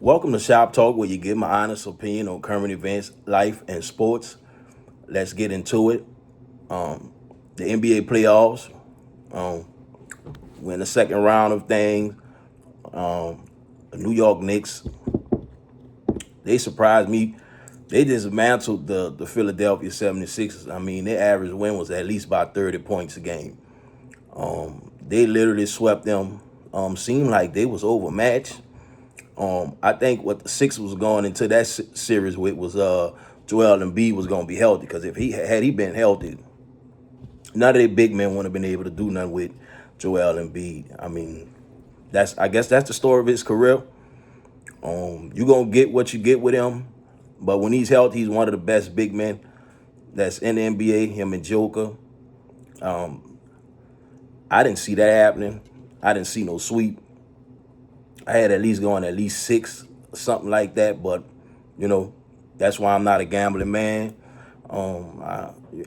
Welcome to Shop Talk, where you give my honest opinion on current events, life, and sports. Let's get into it. Um, the NBA playoffs. Um, we're in the second round of things. Um, the New York Knicks. They surprised me. They dismantled the Philadelphia 76ers. I mean, their average win was at least about 30 points a game. They literally swept them. Seemed like they was overmatched. I think what the Sixers was going into that series with was Joel Embiid was going to be healthy, because if he been healthy, none of their big men wouldn't have been able to do nothing with Joel Embiid. I mean, I guess that's the story of his career. You gonna get what you get with him, but when he's healthy, he's one of the best big men that's in the NBA. Him and Joker. I didn't see that happening. I didn't see no sweep. I had at least going at least six, something like that. But you know, that's why I'm not a gambling man.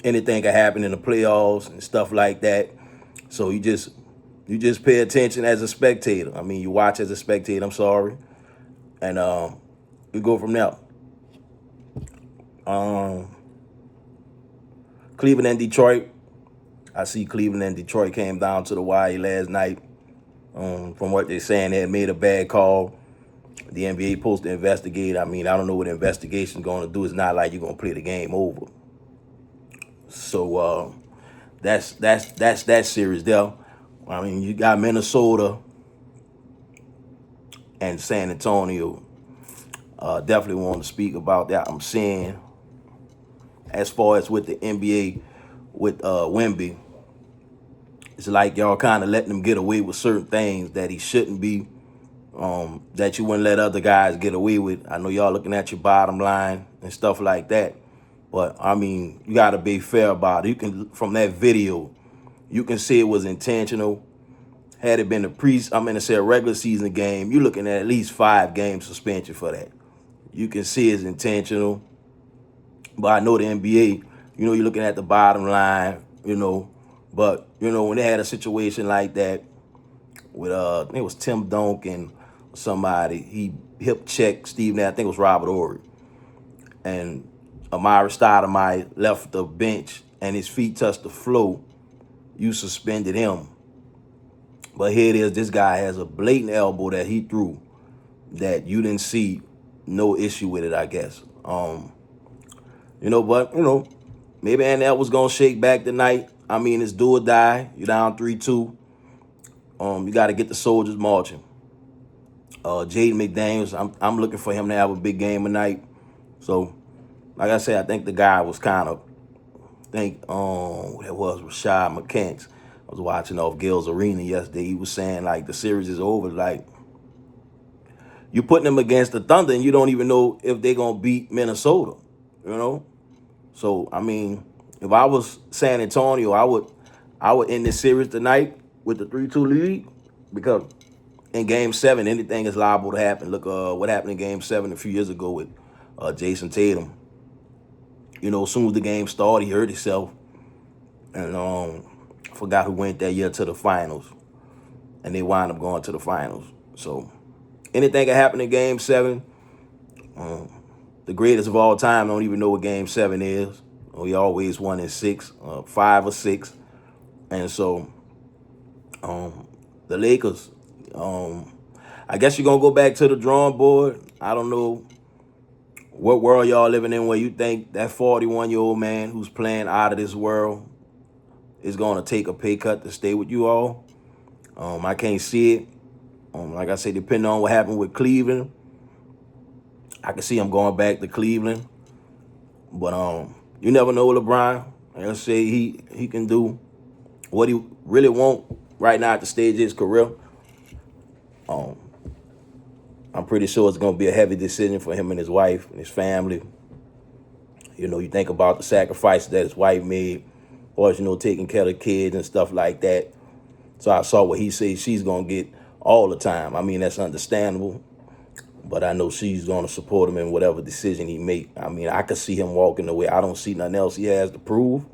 Anything can happen in the playoffs and stuff like that. So you just pay attention as a spectator. I mean, you watch as a spectator. I'm sorry, and we go from there. Um, Cleveland and Detroit. I see Cleveland and Detroit came down to the wire last night. From what they're saying, they had made a bad call. The NBA supposed to investigate. I mean, I don't know what the investigation's going to do. It's not like you're going to play the game over. So that's that series there. I mean, you got Minnesota and San Antonio. Definitely want to speak about that. I'm saying, as far as with the NBA, with Wemby, it's like y'all kind of letting him get away with certain things that he shouldn't be. That you wouldn't let other guys get away with. I know y'all looking at your bottom line and stuff like that, but I mean, you got to be fair about it. You can, from that video, you can see it was intentional. Had it been a regular season game, you're looking at least 5 game suspension for that. You can see it's intentional. But I know the NBA, you're looking at the bottom line, But, when they had a situation like that with, I think it was Tim Duncan or somebody, he hip checked Steve Nash, I think it was Robert Ory. And Amari Stoudemire left the bench and his feet touched the floor. You suspended him. But here it is, this guy has a blatant elbow that he threw that you didn't see no issue with it, I guess. But maybe Annette was gonna shake back tonight. I mean, it's do or die. You're down 3-2. You got to get the soldiers marching. Jaden McDaniels, I'm looking for him to have a big game tonight. So, like I said, I think the guy was kind of, that was Rashad McCants. I was watching off Gil's Arena yesterday. He was saying like the series is over. Like, you putting them against the Thunder and you don't even know if they're gonna beat Minnesota. You know. So I mean, if I was San Antonio, I would end this series tonight with the 3-2 lead, because in Game 7 anything is liable to happen. Look, what happened in Game 7 a few years ago with Jason Tatum. As soon as the game started, he hurt himself, and I forgot who went that year to the finals, and they wind up going to the finals. So anything can happen in Game 7. The greatest of all time don't even know what Game 7 is. We always won in 6, 5 or 6. And so the Lakers, I guess you're going to go back to the drawing board. I don't know what world y'all living in where you think that 41-year-old man who's playing out of this world is going to take a pay cut to stay with you all. I can't see it. Like I said, depending on what happened with Cleveland, I can see him going back to Cleveland. But you never know with LeBron. Like I say, he can do what he really want right now at the stage of his career. I'm pretty sure it's going to be a heavy decision for him and his wife and his family. You think about the sacrifices that his wife made, or taking care of the kids and stuff like that. So I saw what he said she's going to get all the time. I mean, that's understandable. But I know she's going to support him in whatever decision he make. I mean, I could see him walking away. I don't see nothing else he has to prove.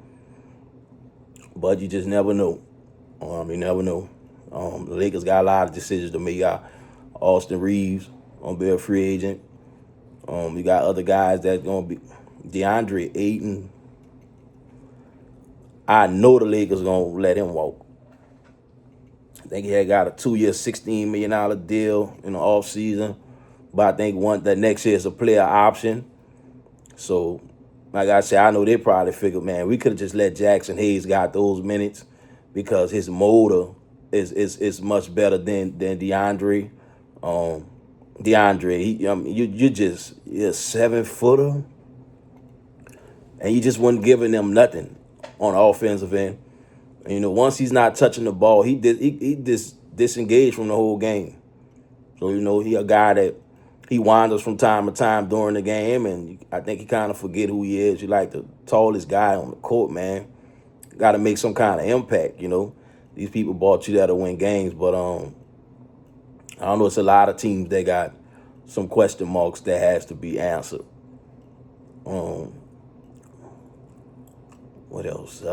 But you just never know. You never know. The Lakers got a lot of decisions to make. Austin Reeves, gonna be a free agent. You got other guys that's gonna be DeAndre Ayton. I know the Lakers gonna let him walk. I think he had got a 2-year, $16 million deal in the off season, but I think that next year is a player option. So, like I said, I know they probably figured, man, we could have just let Jackson Hayes got those minutes because his motor is much better than DeAndre. DeAndre, you're a 7-footer, and you just wasn't giving them nothing on the offensive end. And, once he's not touching the ball, he disengaged from the whole game. So, he a guy that he wanders from time to time during the game, and I think he kind of forget who he is. You like the tallest guy on the court, man. Got to make some kind of impact, These people bought you there to win games, but I don't know. It's a lot of teams that got some question marks that has to be answered. What else?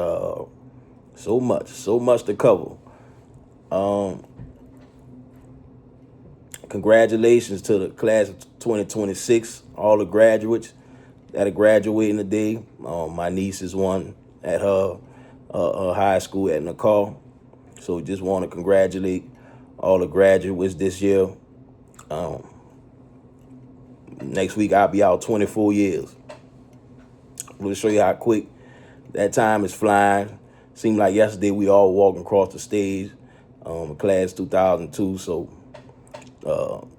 So much to cover. Congratulations to the class of 2026, all the graduates that are graduating today. My niece is one at her high school at Nicole. So just want to congratulate all the graduates this year. Next week I'll be out 24 years. We'll show you how quick that time is flying. Seemed like yesterday we all walking across the stage, class 2002. So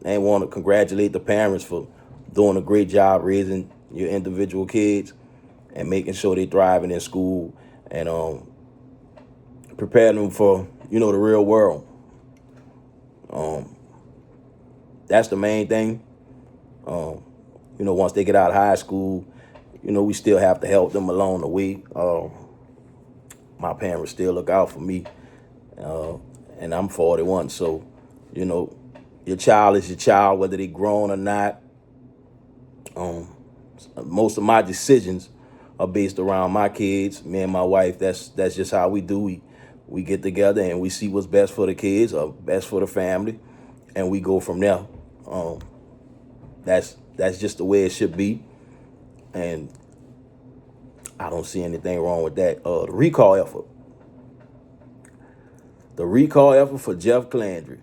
I want to congratulate the parents for doing a great job raising your individual kids and making sure they're thriving in school and preparing them for, the real world. That's the main thing. Once they get out of high school, we still have to help them along the way. My parents still look out for me, and I'm 41. So, your child is your child, whether they grown or not. Most of my decisions are based around my kids. Me and my wife. That's just how we do. We get together and we see what's best for the kids or best for the family, and we go from there. That's just the way it should be, and I don't see anything wrong with that. The recall effort for Jeff Clandry.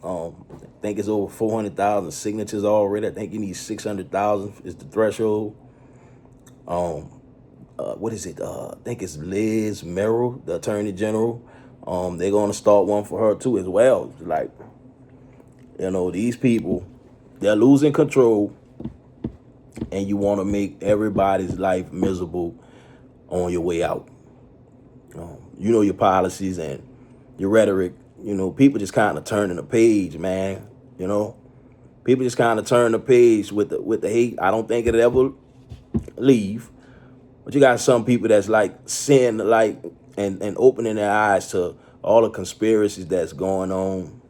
I think it's over 400,000 signatures already. I think you need 600,000 is the threshold. What is it? I think it's Liz Merrill, the Attorney General. They're going to start one for her too as well. Like, these people, they're losing control, and you want to make everybody's life miserable on your way out. Your policies and your rhetoric. People just kind of turning the page, man. People just kind of turn the page with the hate. I don't think it'll ever leave. But you got some people that's like seeing the light and opening their eyes to all the conspiracies that's going on.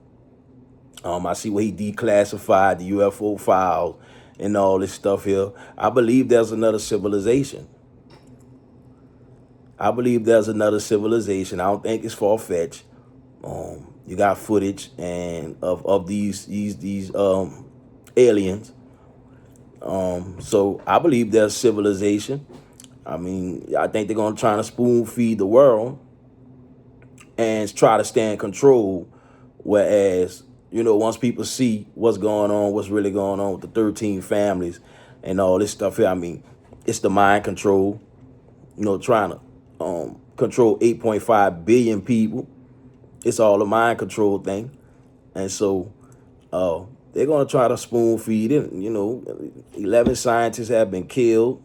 I see where he declassified the UFO files and all this stuff here. I believe there's another civilization. I don't think it's far-fetched. You got footage and of these aliens. So I believe there's civilization. I think they're gonna try to spoon feed the world and try to stay in control. Whereas, once people see what's really going on with the 13 families and all this stuff here, it's the mind control. Trying to control 8.5 billion people. It's all a mind control thing. And so they're going to try to spoon feed it. 11 scientists have been killed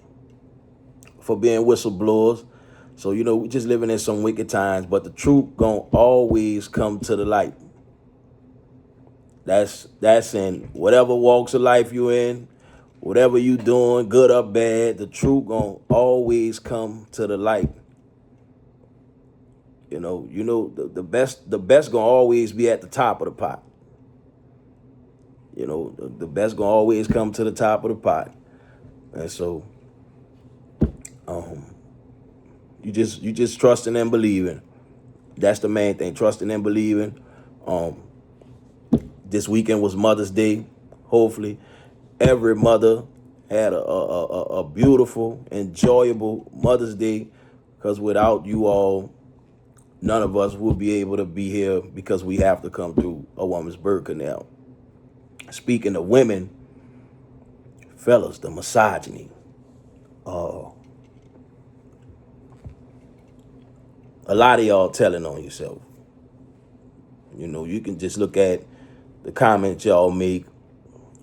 for being whistleblowers. So, we're just living in some wicked times. But the truth going to always come to the light. That's in whatever walks of life you're in, whatever you doing, good or bad, the truth going to always come to the light. The best gonna always be at the top of the pot. The best gonna always come to the top of the pot. And so you just trusting and believing. That's the main thing, trusting and believing. This weekend was Mother's Day. Hopefully, every mother had a beautiful, enjoyable Mother's Day. Because without you all, none of us will be able to be here because we have to come through a woman's birth canal. Speaking of women, fellas, the misogyny. Uh, a lot of y'all telling on yourself. You know, you can just look at the comments y'all make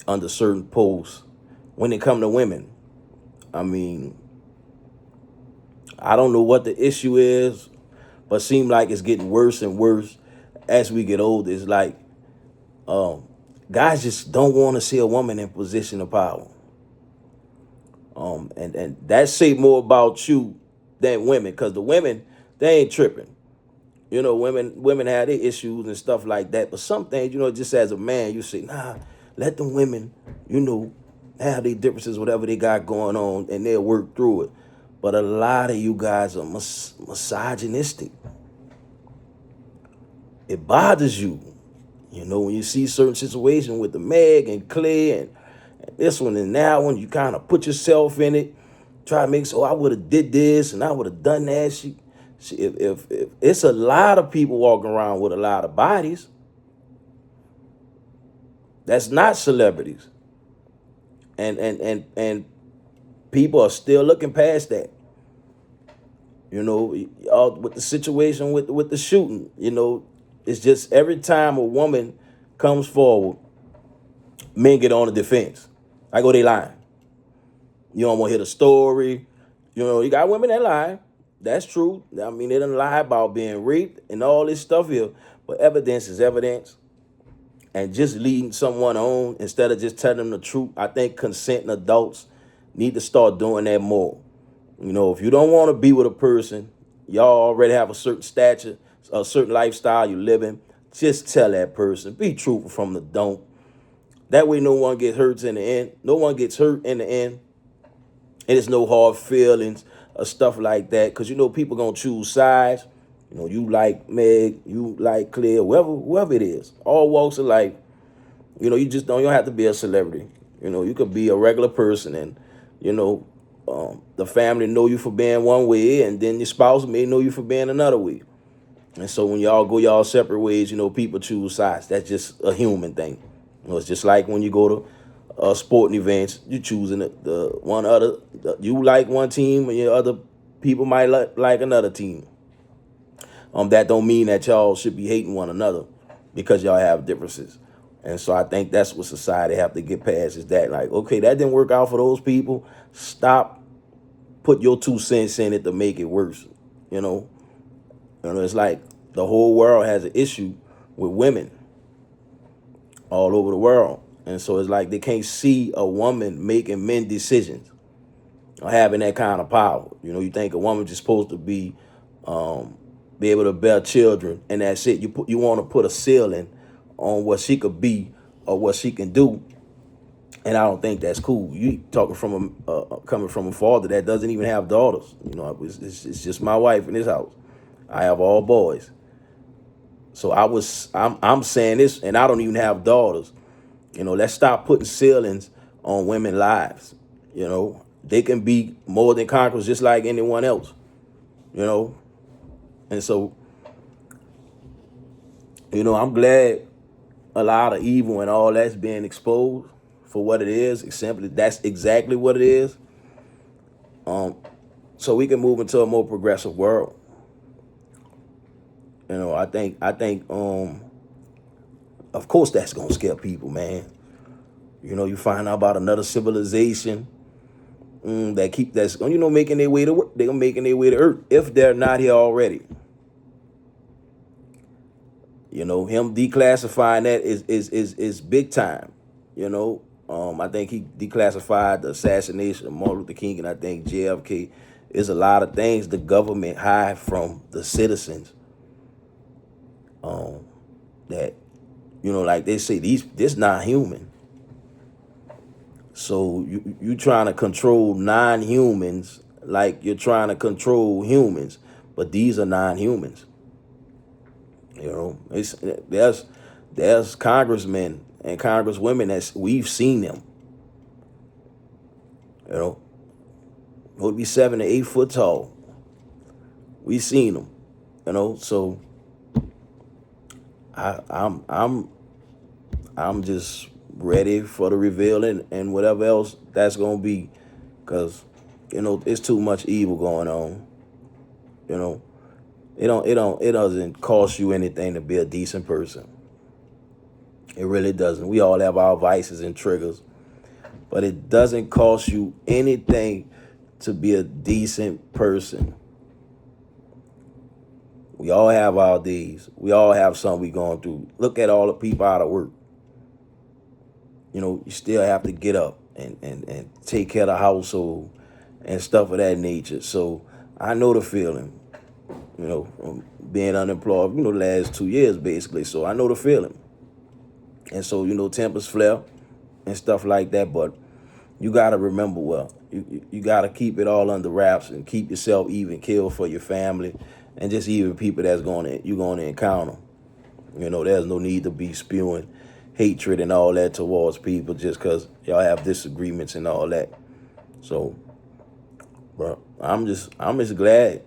under certain posts when it come to women. I mean, I don't know what the issue is, but seem like it's getting worse and worse as we get older. It's like guys just don't want to see a woman in position of power. And that say more about you than women, because the women, they ain't tripping. You know, women have their issues and stuff like that. But some things, you know, just as a man, you say, nah, let them women, you know, have their differences, whatever they got going on, and they'll work through it. But a lot of you guys are misogynistic. It bothers you. You know, when you see certain situations with the Meg and Claire and this one and that one, you kind of put yourself in it, try to make so I would have did this and I would have done that. If it's a lot of people walking around with a lot of bodies, that's not celebrities, and people are still looking past that. You know, with the situation with the shooting, you know, it's just every time a woman comes forward, men get on the defense. I go, they lying. You don't want to hear the story. You know, you got women that lie. That's true. I mean, they don't lie about being raped and all this stuff here. But evidence is evidence. And just leading someone on instead of just telling them the truth, I think consenting adults need to start doing that more. You know, if you don't want to be with a person, y'all already have a certain stature, a certain lifestyle you live in, just tell that person. Be truthful from the don't. That way no one gets hurt in the end. No one gets hurt in the end. And it's no hard feelings or stuff like that. Because, you know, people going to choose sides. You know, you like Meg, you like Claire, whoever it is. All walks of life. You know, you don't have to be a celebrity. You know, you could be a regular person and, you know, the family know you for being one way, and then your spouse may know you for being another way. And so when y'all go y'all separate ways, you know, people choose sides. That's just a human thing. You know, it's just like when you go to sporting events, you choosing the one other. You like one team, and your other people might like another team. That don't mean that y'all should be hating one another because y'all have differences. And so I think that's what society have to get past, is that, like, okay, that didn't work out for those people. Stop, put your 2 cents in it to make it worse. You know, it's like the whole world has an issue with women all over the world. And so it's like they can't see a woman making men decisions or having that kind of power. You know, you think a woman just supposed to be able to bear children, and that's it. You want to put a ceiling on what she could be or what she can do, and I don't think that's cool. You talking from coming from a father that doesn't even have daughters. You know, it's just my wife in this house. I have all boys. So I'm saying this, and I don't even have daughters. You know, let's stop putting ceilings on women's lives. You know, they can be more than conquerors just like anyone else. You know, and so, you know, I'm glad a lot of evil and all that's being exposed for what it is. That's exactly what it is. So we can move into a more progressive world. You know, I think of course that's gonna scare people, man. You know, you find out about another civilization that's you know making their way to work. They're making their way to Earth if they're not here already. You know, him declassifying that is big time. You know, I think he declassified the assassination of Martin Luther King, and I think JFK. Is a lot of things the government hide from the citizens. That, you know, like they say, this not human. So you trying to control non-humans like you're trying to control humans, but these are non-humans. You know, there's congressmen and congresswomen that we've seen them. You know, would be 7 to 8 foot tall. We've seen them. You know, so I'm just ready for the revealing and whatever else that's gonna be, cause it's too much evil going on. You know, it doesn't cost you anything to be a decent person. It really doesn't. We all have our vices and triggers, but it doesn't cost you anything to be a decent person. We all have our days. We all have something we going through. Look at all the people out of work. You still have to get up and take care of the household and stuff of that nature. So I know the feeling, from being unemployed, the last 2 years basically. So I know the feeling. And so, tempers flare and stuff like that. But you got to remember, well, you got to keep it all under wraps and keep yourself even keel for your family and just even people you're going to encounter. There's no need to be spewing hatred and all that towards people just because y'all have disagreements and all that. So, bro, I'm just glad.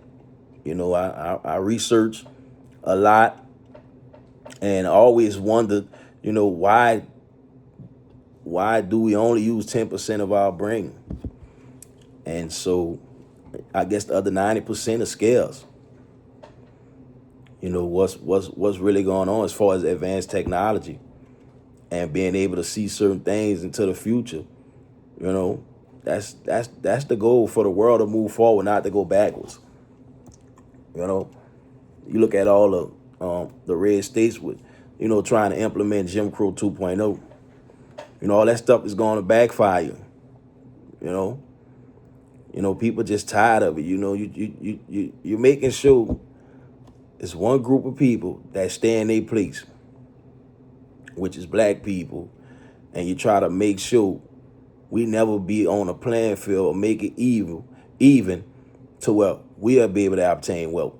I research a lot and always wondered, why do we only use 10% of our brain? And so I guess the other 90% is scarce. What's really going on as far as advanced technology and being able to see certain things into the future. That's the goal for the world to move forward, not to go backwards. You look at all the red states with, trying to implement Jim Crow 2.0. All that stuff is going to backfire. People just tired of it. You're making sure it's one group of people that stay in their place, which is black people, and you try to make sure we never be on a playing field or make it even to where we'll be able to obtain wealth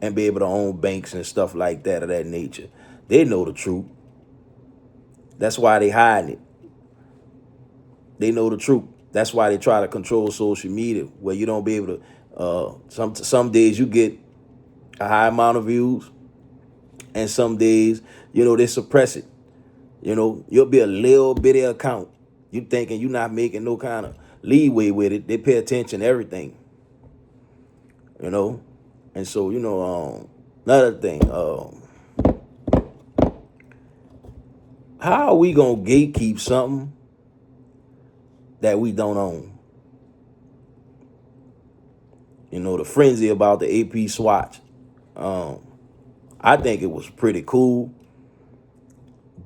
and be able to own banks and stuff like that of that nature. They know the truth. That's why they hiding it. They know the truth. That's why they try to control social media, where you don't be able to. Some days you get a high amount of views, and some days they suppress it. You'll be a little bitty account. You thinking you're not making no kind of leeway with it. They pay attention to everything. And so another thing. How are we gonna gatekeep something that we don't own? The frenzy about the AP swatch. I think it was pretty cool,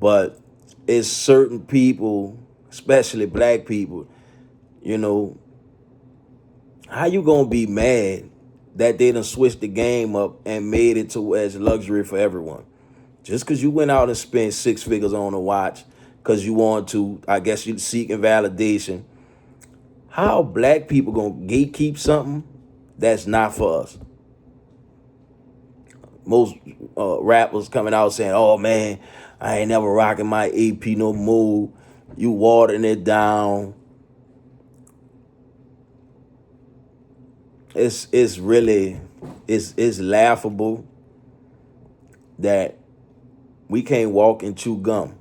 but it's certain people, especially black people, how you gonna be mad that they done switched the game up and made it to where it's luxury for everyone? Just because you went out and spent 6 figures on a watch because you want to, I guess you're seeking validation. How black people gonna gatekeep something that's not for us? Most rappers coming out saying, "Oh man, I ain't never rocking my AP no more. You watering it down." It's really it's laughable that we can't walk and chew gum.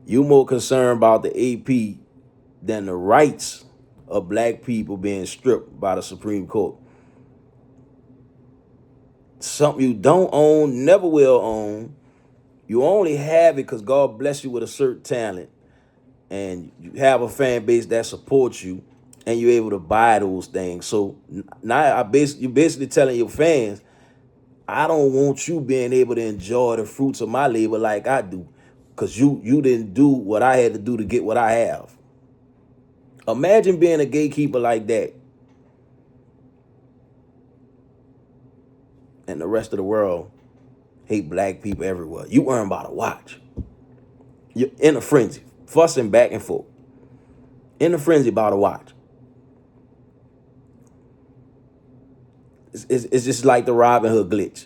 You more concerned about the AP than the rights of black people being stripped by the Supreme Court. Something you don't own, never will own. You only have it because God bless you with a certain talent, and you have a fan base that supports you, and you're able to buy those things. So now you're basically telling your fans, I don't want you being able to enjoy the fruits of my labor like I do, because you didn't do what I had to do to get what I have. Imagine being a gatekeeper like that, and the rest of the world hate black people everywhere. You worrying about a watch. You're in a frenzy, fussing back and forth. In a frenzy about a watch. It's just like the Robin Hood glitch.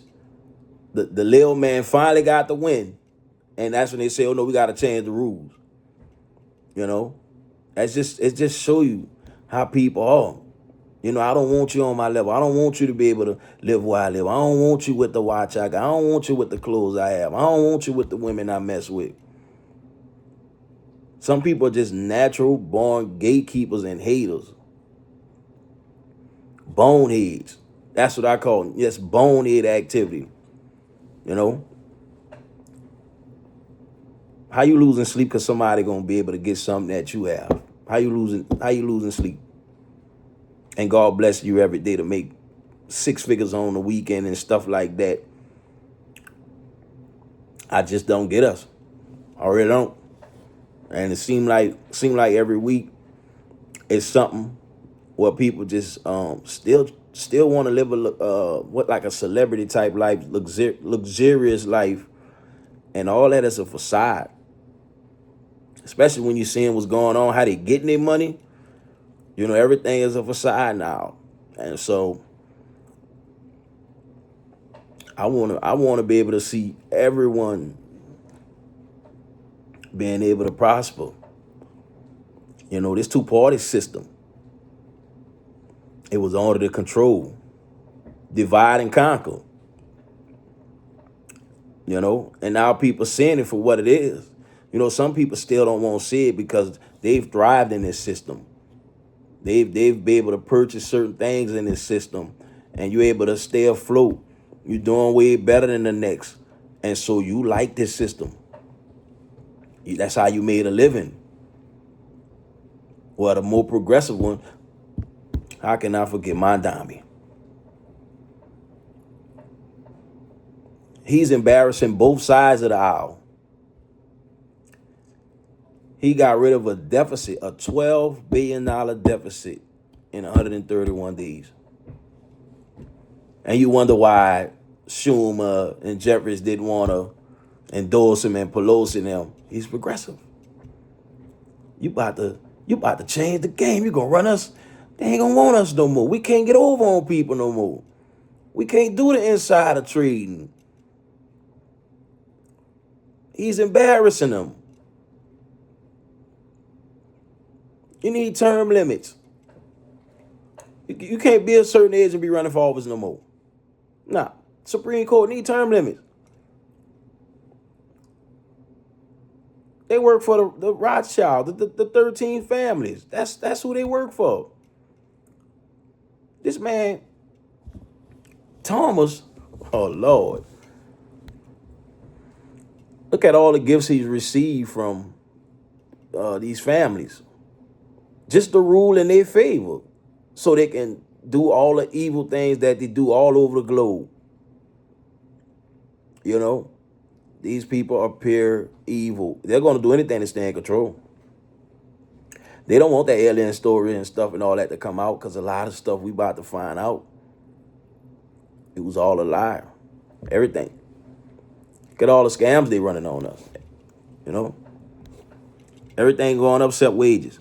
The little man finally got the win, And that's when they say, oh no, we got to change the rules. You know, it just show you how people are. You know, I don't want you on my level. I don't want you to be able to live where I live. I don't want you with the watch I got. I don't want you with the clothes I have. I don't want you with the women I mess with. Some people are just natural born gatekeepers and haters. Boneheads. That's what I call them. Yes, bonehead activity. You know? How you losing sleep because somebody gonna be able to get something that you have? How you losing sleep? And God bless you every day to make 6 figures on the weekend and stuff like that. I just don't get us. I really don't. And it seem like every week it's something where people just still want to live like a celebrity type life, luxurious life, and all that is a facade. Especially when you're seeing what's going on, how they getting their money. You know, everything is a facade now. And so I wanna be able to see everyone being able to prosper. You know, this two-party system, it was under the control, divide and conquer. You know, and now people seeing it for what it is. You know, some people still don't want to see it because they've thrived in this system. They've been able to purchase certain things in this system, and you're able to stay afloat. You're doing way better than the next, and so you like this system. That's how you made a living. Well, the more progressive one, how can I forget my Dami? He's embarrassing both sides of the aisle. He got rid of a deficit, a $12 billion deficit in 131 days. And you wonder why Schumer and Jeffries didn't want to endorse him and Pelosi and them. He's progressive. You about to change the game. You gonna run us. They ain't gonna want us no more. We can't get over on people no more. We can't do the insider trading. He's embarrassing them. You need term limits. You can't be a certain age and be running for office no more. Nah. Supreme Court need term limits. They work for the Rothschild, the 13 families. That's who they work for. This man, Thomas, oh Lord. Look at all the gifts he's received from these families. Just to rule in their favor so they can do all the evil things that they do all over the globe. You know, these people are pure evil. They're going to do anything to stay in control. They don't want that alien story and stuff and all that to come out because a lot of stuff we about to find out, it was all a lie. Everything. Look at all the scams they running on us. You know, everything going up except wages.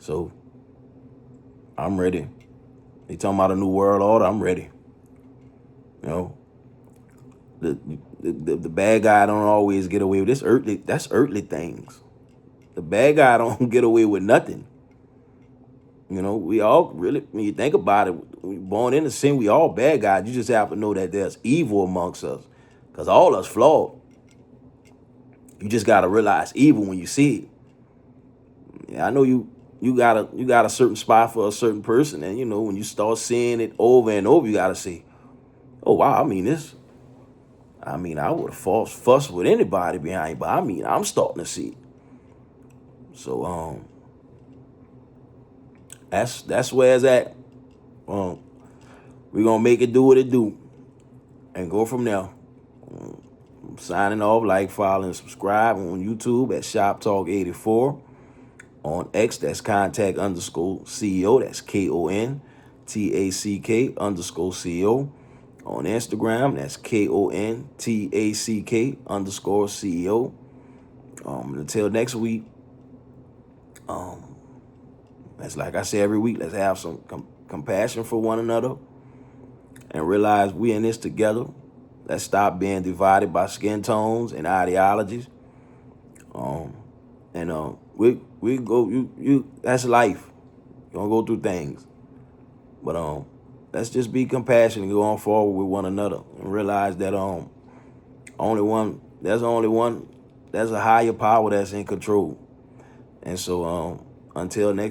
So I'm ready. They talking about a new world order. I'm ready. You know, the bad guy don't always get away with this earthly. That's earthly things. The bad guy don't get away with nothing. You know, we all really, when you think about it, we born into sin. We all bad guys. You just have to know that there's evil amongst us, because all us flawed. You just gotta realize evil when you see it. Yeah, I know you got a certain spot for a certain person, and you know when you start seeing it over and over, you gotta say, oh wow, I mean I would have fussed with anybody behind, but I'm starting to see it. So that's where it's at. We're gonna make it do what it do and go from there. I'm signing off. Like, follow, and subscribe on YouTube at Shop Talk 84. On X, that's contact_CEO. That's KONTACK_CEO. On Instagram, that's KONTACK_CEO. Until next week, that's like I say every week, let's have some compassion for one another and realize we in this together. Let's stop being divided by skin tones and ideologies. And we go you that's life. You're gonna go through things. But let's just be compassionate and go on forward with one another and realize that there's a higher power that's in control. And so until next